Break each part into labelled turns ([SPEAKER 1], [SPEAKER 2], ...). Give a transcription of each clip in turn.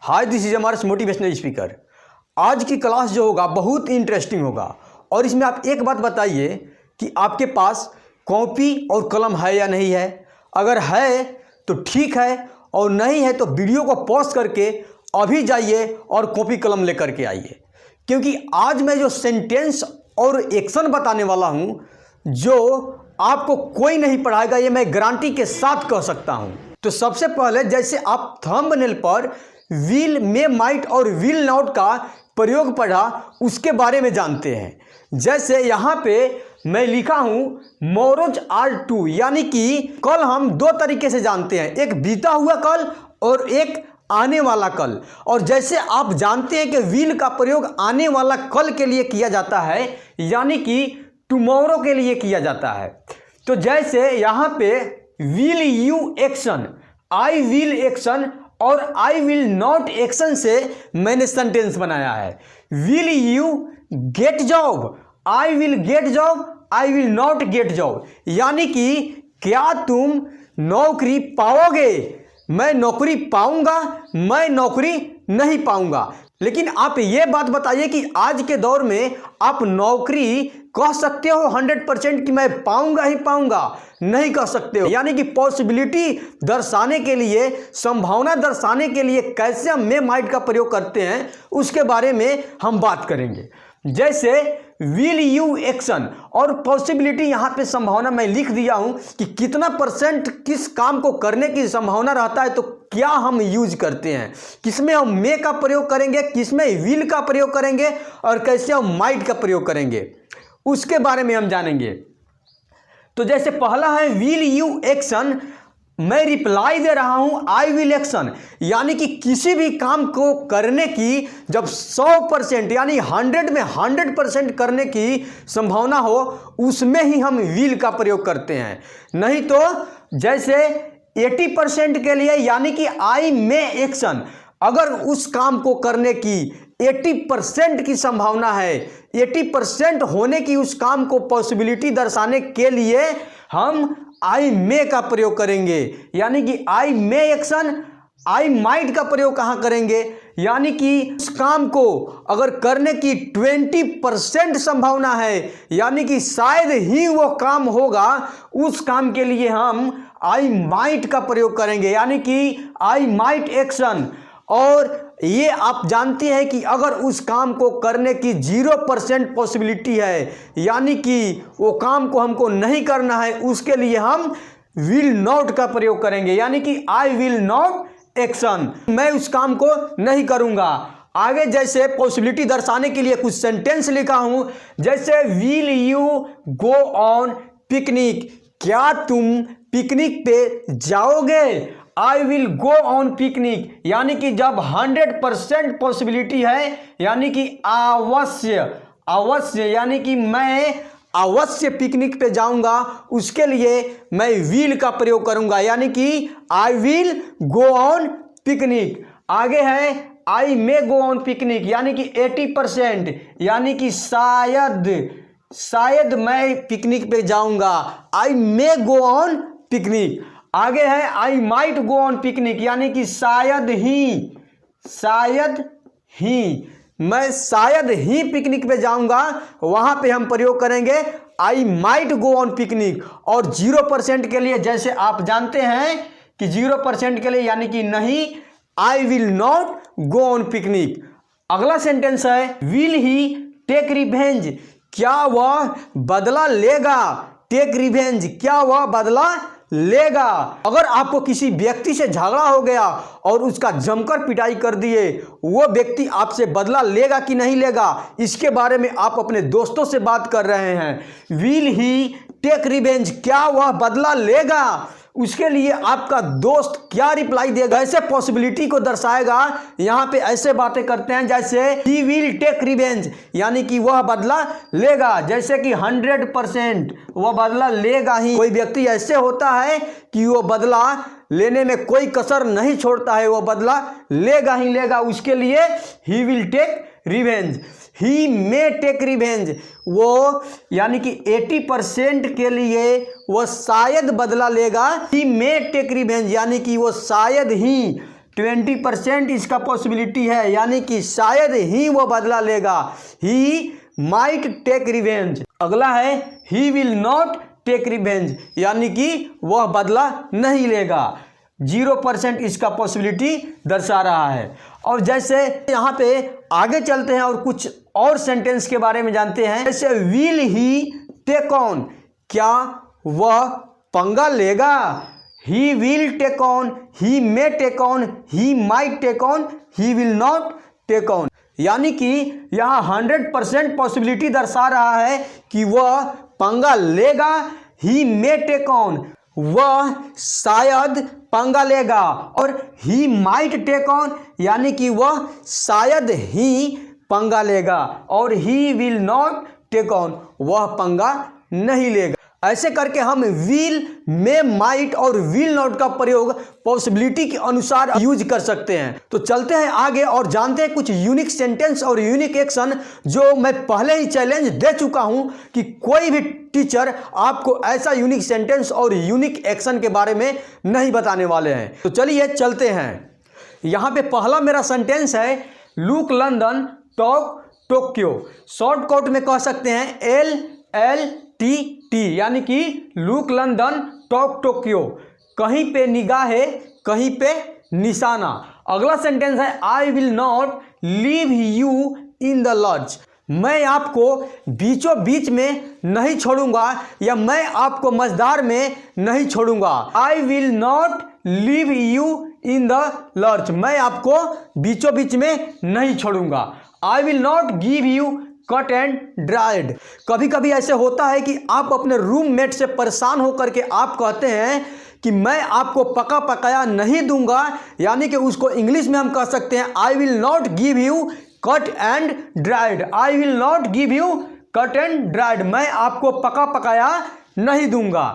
[SPEAKER 1] Hi, this is अमर्स motivational speaker. आज की class जो होगा बहुत इंटरेस्टिंग होगा और इसमें आप एक बात बताइए कि आपके पास कॉपी और कलम है या नहीं है। अगर है तो ठीक है और नहीं है तो वीडियो को पॉज करके अभी जाइए और कॉपी कलम लेकर के आइए, क्योंकि आज मैं जो सेंटेंस और एक्शन बताने वाला हूं जो आपको कोई नहीं पढ़ाएगा, ये मैं गारंटी के साथ कह सकता हूं। तो सबसे पहले जैसे आप थंबनेल पर विल, मे, माइट और विल नॉट का प्रयोग पढ़ा उसके बारे में जानते हैं। जैसे यहाँ पे मैं लिखा हूं मोरोज आर टू, यानी कि कल हम दो तरीके से जानते हैं, एक बीता हुआ कल और एक आने वाला कल। और जैसे आप जानते हैं कि विल का प्रयोग आने वाला कल के लिए किया जाता है, यानी कि टुमारो के लिए किया जाता है। तो जैसे यहाँ पे will you action, I will action और आई विल नॉट एक्शन से मैंने सेंटेंस बनाया है। Will you get job, I will get job, I will not get job, यानी कि क्या तुम नौकरी पाओगे, मैं नौकरी पाऊंगा, मैं नौकरी नहीं पाऊंगा। लेकिन आप ये बात बताइए कि आज के दौर में आप नौकरी कह सकते हो 100% कि मैं पाऊंगा ही पाऊंगा? नहीं कह सकते हो। यानी कि पॉसिबिलिटी दर्शाने के लिए, संभावना दर्शाने के लिए कैसे हम मे माइट का प्रयोग करते हैं उसके बारे में हम बात करेंगे। जैसे विल यू एक्शन और पॉसिबिलिटी, यहाँ पे संभावना मैं लिख दिया हूं कि कितना परसेंट किस काम को करने की संभावना रहता है, तो क्या हम यूज करते हैं, किसमें हम मे का प्रयोग करेंगे, किसमें विल का प्रयोग करेंगे और कैसे हम माइट का प्रयोग करेंगे, उसके बारे में हम जानेंगे। तो जैसे पहला है विल यू एक्शन, मैं रिप्लाई दे रहा हूं आई विल एक्शन, यानी कि किसी भी काम को करने की जब 100% यानी 100 में 100% करने की संभावना हो उसमें ही हम विल का प्रयोग करते हैं। नहीं तो जैसे 80% के लिए, यानी कि आई मे एक्शन, अगर उस काम को करने की 80% की संभावना है, 80% होने की उस काम को पॉसिबिलिटी दर्शाने के लिए हम आई मे का प्रयोग करेंगे। यानी कि आई मे एक्शन, आई माइट का प्रयोग कहाँ करेंगे, यानी कि उस काम को अगर करने की 20% संभावना है, यानी कि शायद ही वो काम होगा, उस काम के लिए हम आई माइट का प्रयोग करेंगे, यानी कि आई माइट एक्शन। और ये आप जानते हैं कि अगर उस काम को करने की 0% पॉसिबिलिटी है, यानी कि वो काम को हमको नहीं करना है, उसके लिए हम विल नॉट का प्रयोग करेंगे, यानी कि आई विल नॉट एक्शन, मैं उस काम को नहीं करूंगा। आगे जैसे पॉसिबिलिटी दर्शाने के लिए कुछ सेंटेंस लिखा हूं, जैसे will you go on picnic, क्या तुम पिकनिक पे जाओगे, I will go on picnic, यानी कि जब 100% पॉसिबिलिटी है, यानी कि अवश्य, यानी कि मैं अवश्य पिकनिक पे जाऊंगा, उसके लिए मैं विल का प्रयोग करूंगा, यानी कि I will go on picnic. आगे है आई मे गो ऑन पिकनिक, यानी कि 80%, यानी कि शायद मैं पिकनिक पे जाऊंगा, आई मे गो ऑन पिकनिक। आगे है I might go on picnic, यानी कि शायद ही मैं शायद ही पिकनिक पे जाऊंगा, वहां पे हम प्रयोग करेंगे I might go on picnic. और 0% के लिए जैसे आप जानते हैं कि 0% के लिए, यानी कि नहीं, I will not go on picnic. अगला सेंटेंस है विल ही टेक रिवेंज, क्या वह बदला लेगा, टेक रिवेंज, क्या वह बदला लेगा। अगर आपको किसी व्यक्ति से झगड़ा हो गया और उसका जमकर पिटाई कर दिए, वो व्यक्ति आपसे बदला लेगा कि नहीं लेगा, इसके बारे में आप अपने दोस्तों से बात कर रहे हैं। विल ही टेक रिवेंज, क्या वह बदला लेगा, उसके लिए आपका दोस्त क्या रिप्लाई देगा, ऐसे पॉसिबिलिटी को दर्शाएगा। यहाँ पे ऐसे बातें करते हैं जैसे ही विल टेक रिवेंज, यानी कि वह बदला लेगा, जैसे कि 100% वह बदला लेगा ही। कोई व्यक्ति ऐसे होता है कि वो बदला लेने में कोई कसर नहीं छोड़ता है, वो बदला लेगा ही लेगा, उसके लिए he will take revenge. He may take revenge, वो यानी कि 80% के लिए वो शायद बदला लेगा, ही मे टेक रिवेंज, यानी कि वो शायद ही 20% इसका पॉसिबिलिटी है, यानी कि शायद ही वो बदला लेगा। He might take revenge. अगला है he will not take revenge, यानी कि वह बदला नहीं लेगा। 0% इसका पॉसिबिलिटी दर्शा रहा है। और जैसे यहाँ पे आगे चलते हैं और कुछ और सेंटेंस के बारे में जानते हैं। जैसे विल ही टेक ऑन, क्या वह पंगा लेगा? He will take on, he may take on, he might take on, he will not take on, यानी कि यहाँ 100% पॉसिबिलिटी दर्शा रहा है कि वह पंगा लेगा। ही मे टेक ऑन, वह शायद पंगा लेगा। और ही माइट टेक ऑन, यानी कि वह शायद ही पंगा लेगा। और he will not take on, वह पंगा नहीं लेगा। ऐसे करके हम विल, मे, माइट और विल नॉट का प्रयोग पॉसिबिलिटी के अनुसार यूज कर सकते हैं। तो चलते हैं आगे और जानते हैं कुछ यूनिक सेंटेंस और यूनिक एक्शन जो मैं पहले ही चैलेंज दे चुका हूं कि कोई भी टीचर आपको ऐसा यूनिक सेंटेंस और यूनिक एक्शन के बारे में नहीं बताने वाले हैं। तो चलिए चलते हैं। यहाँ पे पहला मेरा सेंटेंस है look London talk Tokyo. Shortcut में कह सकते हैं LLTT, यानी कि लुक लंदन टॉक टोक्यो। कहीं पे निगाहें, कहीं पे निशाना। अगला सेंटेंस है I will not leave you in the lurch. मैं आपको बीचों बीच में नहीं छोड़ूंगा, या मैं आपको मझधार में नहीं छोड़ूंगा। I will not leave you in the lurch, मैं आपको बीचों बीच में नहीं छोड़ूंगा। I will not give you cut and dried. कभी कभी ऐसे होता है कि आप अपने रूममेट से परेशान होकर के आप कहते हैं कि मैं आपको पका पकाया नहीं दूंगा, यानी कि उसको इंग्लिश में हम कह सकते हैं I will not give you cut and dried. I will not give you cut and dried, मैं आपको पका पकाया नहीं दूंगा।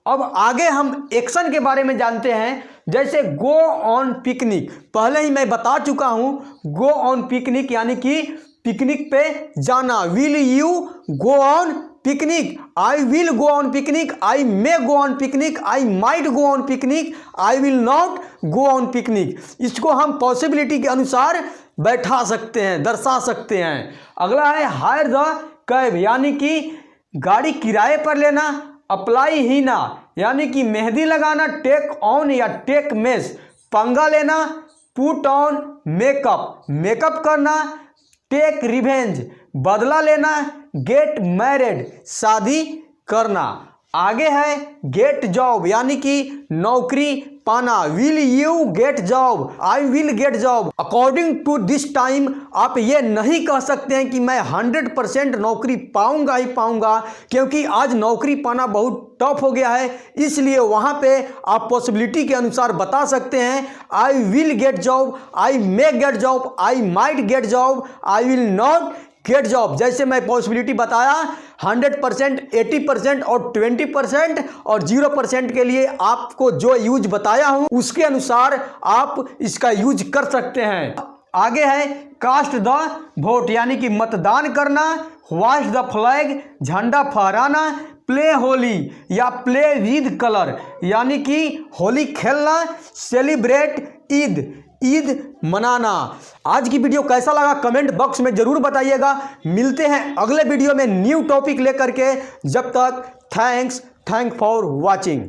[SPEAKER 1] अब आगे हम एक्शन के बारे में जानते हैं। जैसे गो ऑन पिकनिक, पहले ही मैं बता चुका हूं। गो ऑन पिकनिक यानी कि पिकनिक पे जाना। Will you go on picnic? I will go on picnic, I may go on picnic, I might go on picnic, I will not go on picnic. इसको हम पॉसिबिलिटी के अनुसार बैठा सकते हैं, दर्शा सकते हैं। अगला है हायर द कैब, यानी कि गाड़ी किराए पर लेना। अप्लाई ही ना, यानी कि मेहंदी लगाना। टेक ऑन या टेक मेस, पंगा लेना। पुट ऑन मेकअप, मेकअप करना। टेक रिवेंज, बदला लेना। गेट मैरिड, शादी करना। आगे है गेट जॉब, यानी कि नौकरी पाना। Will you get job? I will get job. According to this time, आप ये नहीं कह सकते हैं कि मैं 100% नौकरी पाऊंगा ही पाऊंगा, क्योंकि आज नौकरी पाना बहुत टफ हो गया है। इसलिए वहां पे आप पॉसिबिलिटी के अनुसार बता सकते हैं आई will get job, I may gate job, I might get job, I will not get job. जैसे मैं पॉसिबिलिटी बताया 100%, 80% और 20% और 0% के लिए आपको जो यूज बताया हूं उसके अनुसार आप इसका यूज कर सकते हैं। आगे है कास्ट द वोट, यानी कि मतदान करना। होइस्ट द फ्लैग, झंडा फहराना। प्ले होली या प्ले विद कलर, यानी कि होली खेलना। सेलिब्रेट ईद, ईद मनाना। आज की वीडियो कैसा लगा कमेंट बॉक्स में जरूर बताइएगा। मिलते हैं अगले वीडियो में न्यू टॉपिक लेकर के। जब तक थैंक्स फॉर वॉचिंग।